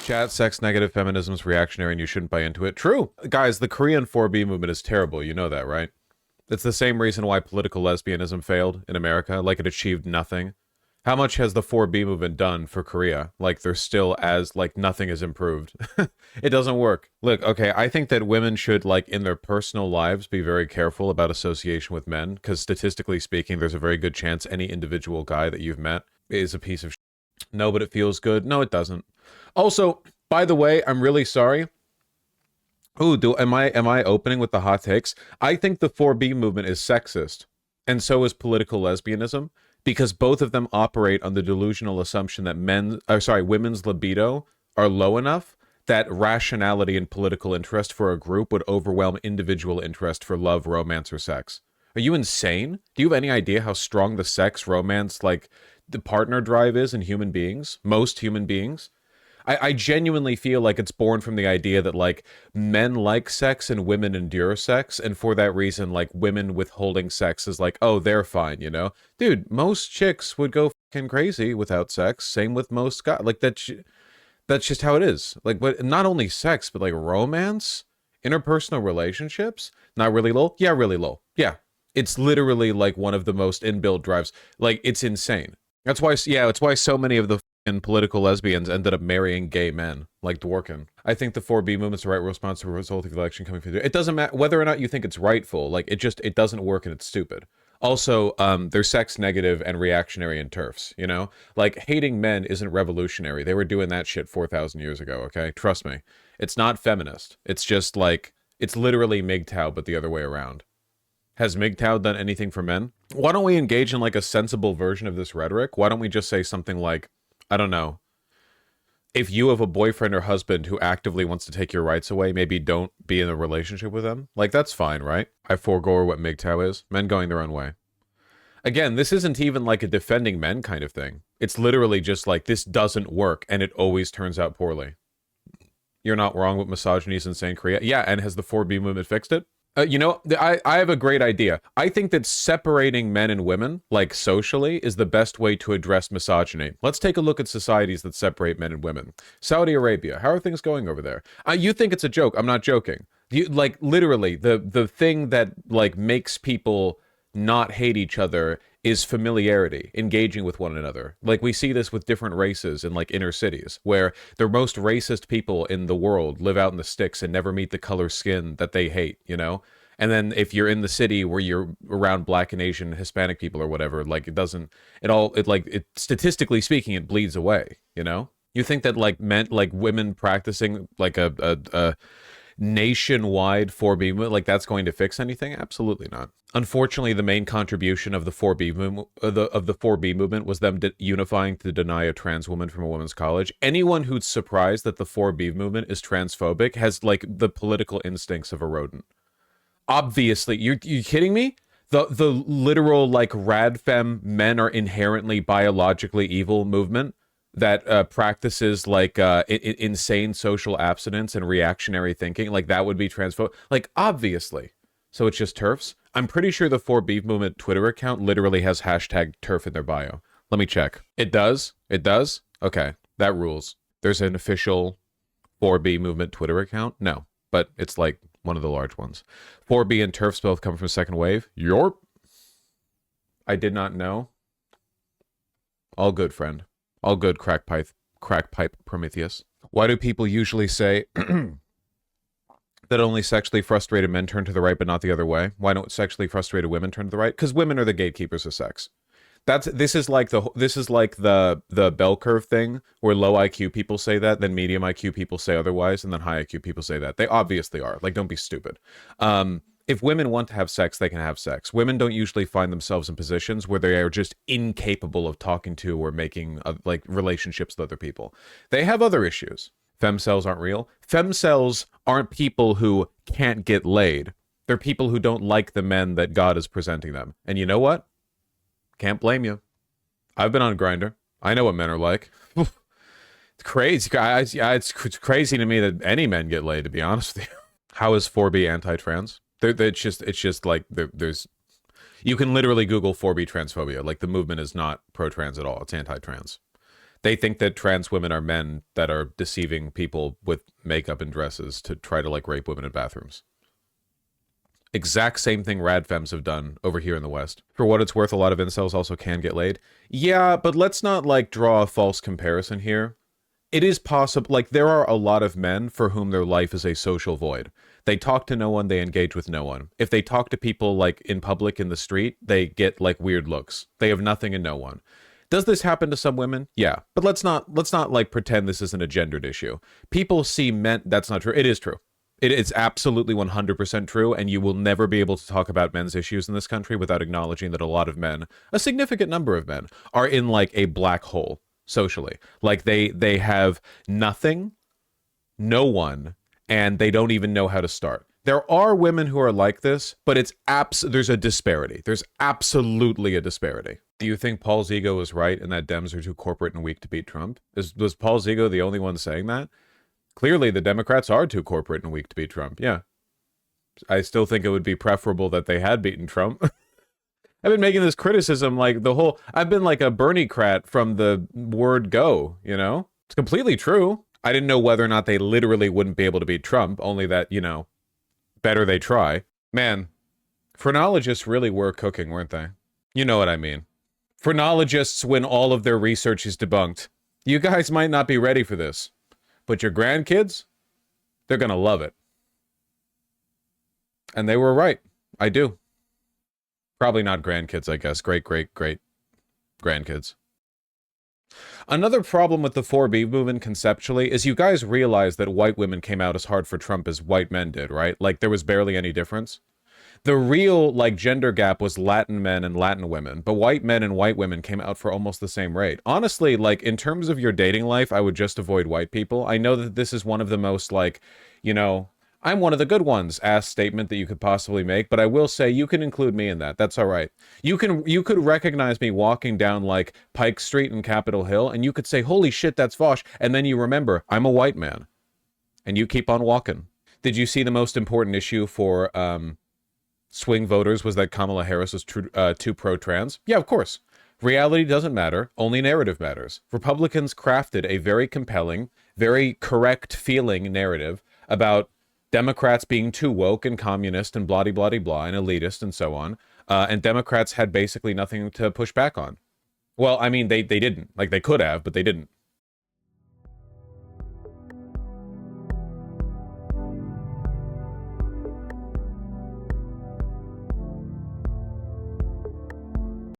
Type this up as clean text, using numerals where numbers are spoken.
Chat, sex negative feminism is reactionary and you shouldn't buy into it. True. Guys, the Korean 4B movement is terrible. You know that, right? It's the same reason why political lesbianism failed in America. Like, it achieved nothing. How much has the 4B movement done for Korea? Like, they're still as, like, nothing has improved. It doesn't work. Look, okay, I think that women should, like, in their personal lives, be very careful about association with men, because statistically speaking, there's a very good chance any individual guy that you've met is a piece of shit. No, but it feels good. No, it doesn't. Also, by the way, I'm really sorry. Ooh, am I opening with the hot takes? I think the 4B movement is sexist, and so is political lesbianism, because both of them operate on the delusional assumption that women's libido are low enough that rationality and political interest for a group would overwhelm individual interest for love, romance, or sex. Are you insane? Do you have any idea how strong the sex, romance, like, the partner drive is in human beings? Most human beings? I genuinely feel like it's born from the idea that, like, men like sex and women endure sex, and for that reason, like, women withholding sex is like, oh, they're fine, you know? Dude, most chicks would go fucking crazy without sex. Same with most guys. Like, that's just how it is. Like, but not only sex, but, like, romance, interpersonal relationships, not really low. Yeah, really low. Yeah. It's literally, like, one of the most inbuilt drives. Like, it's insane. That's why so many of the political lesbians ended up marrying gay men, like Dworkin. I think the 4B movement's the right response to a result of the election coming from. It doesn't matter whether or not you think it's rightful. Like, it doesn't work and it's stupid. Also, they're sex negative and reactionary and TERFs, you know? Like, hating men isn't revolutionary. They were doing that shit 4,000 years ago, okay? Trust me. It's not feminist. It's just, like, it's literally MGTOW, but the other way around. Has MGTOW done anything for men? Why don't we engage in, like, a sensible version of this rhetoric? Why don't we just say something like, I don't know, if you have a boyfriend or husband who actively wants to take your rights away, maybe don't be in a relationship with them. Like, that's fine, right? I forego what MGTOW is. Men going their own way. Again, this isn't even like a defending men kind of thing. It's literally just like, this doesn't work, and it always turns out poorly. You're not wrong with misogyny is insane, Korea. Yeah, and has the 4B movement fixed it? You know, I have a great idea. I think that separating men and women, like socially, is the best way to address misogyny. Let's take a look at societies that separate men and women. Saudi Arabia, how are things going over there? You think it's a joke. I'm not joking. Like, literally, the thing that, like, makes people not hate each other is familiarity, engaging with one another. Like, we see this with different races in, like, inner cities, where the most racist people in the world live out in the sticks and never meet the color skin that they hate, you know? And then if you're in the city where you're around Black and Asian, Hispanic people or whatever, like, statistically speaking, it bleeds away, you know? You think that, like, women practicing, like, a nationwide 4B movement, like, that's going to fix anything? Absolutely not. Unfortunately, the main contribution of the 4B movement, of the 4B movement was them unifying to deny a trans woman from a women's college. Anyone who's surprised that the 4B movement is transphobic has, like, the political instincts of a rodent. Obviously, you kidding me? The literal, like, radfem men are inherently biologically evil movement that practices, like, insane social abstinence and reactionary thinking, like, that would be transphobic. Like, obviously. So it's just TERFs? I'm pretty sure the 4B movement Twitter account literally has hashtag TERF in their bio. Let me check. It does? It does? Okay, that rules. There's an official 4B movement Twitter account? No, but it's, like, one of the large ones. 4B and TERFs both come from second wave? Yorp. I did not know. All good, friend. All good, crack pipe Prometheus. Why do people usually say that only sexually frustrated men turn to the right but not the other way? Why don't sexually frustrated women turn to the right? Because women are the gatekeepers of sex. This is like the bell curve thing, where low IQ people say that, then medium IQ people say otherwise, and then high IQ people say that. They obviously are. Like, don't be stupid. If women want to have sex, they can have sex. Women don't usually find themselves in positions where they are just incapable of talking to or making, like, relationships with other people. They have other issues. Femcells aren't real. Femcells aren't people who can't get laid. They're people who don't like the men that God is presenting them. And you know what? Can't blame you. I've been on Grindr. I know what men are like. It's crazy. It's crazy to me that any men get laid, to be honest with you. How is 4B anti-trans? It's just like there's You can literally Google 4B transphobia. Like, the movement is not pro-trans at all. It's anti-trans. They think that trans women are men that are deceiving people with makeup and dresses to try to, like, rape women in bathrooms. Exact same thing radfems have done over here in the West. For what it's worth, a lot of incels also can get laid. Yeah, but let's not, like, draw a false comparison here. It is possible, like, there are a lot of men for whom their life is a social void. They talk to no one, they engage with no one. If they talk to people, like, in public, in the street, they get, like, weird looks. They have nothing and no one. Does this happen to some women? Yeah. But let's not, like, pretend this isn't a gendered issue. People see men, that's not true. It is true. It's absolutely 100% true, and you will never be able to talk about men's issues in this country without acknowledging that a lot of men, a significant number of men, are in, like, a black hole socially. Like, they have nothing, no one, and they don't even know how to start. There are women who are like this, but there's a disparity. There's absolutely a disparity. Do you think Paul Zigo was right in that Dems are too corporate and weak to beat Trump? Was Paul Zigo the only one saying that? Clearly, the Democrats are too corporate and weak to beat Trump. Yeah. I still think it would be preferable that they had beaten Trump. I've been making this criticism, like, I've been like a Bernie-crat from the word go, you know? It's completely true. I didn't know whether or not they literally wouldn't be able to beat Trump, only that, you know, better they try. Man, phrenologists really were cooking, weren't they? You know what I mean. Phrenologists, when all of their research is debunked. You guys might not be ready for this, but your grandkids, they're gonna love it. And they were right. I do. Probably not grandkids, I guess. Great grandkids. Another problem with the 4B movement conceptually is you guys realize that white women came out as hard for Trump as white men did, right? Like, there was barely any difference. The real, like, gender gap was Latin men and Latin women, but white men and white women came out for almost the same rate. Honestly, like, in terms of your dating life, I would just avoid white people. I know that this is one of the most, like, you know, I'm one of the good ones ass statement that you could possibly make, but I will say you can include me in that. That's all right. You could recognize me walking down, like, Pike Street in Capitol Hill, and you could say, holy shit, that's Vosh. And then you remember, I'm a white man. And you keep on walking. Did you see the most important issue for, swing voters was that Kamala Harris was too pro-trans? Yeah, of course. Reality doesn't matter. Only narrative matters. Republicans crafted a very compelling, very correct feeling narrative about Democrats being too woke and communist and blah-de-blah-de-blah and elitist and so on. And Democrats had basically nothing to push back on. Well, I mean, they didn't. Like, they could have, but they didn't.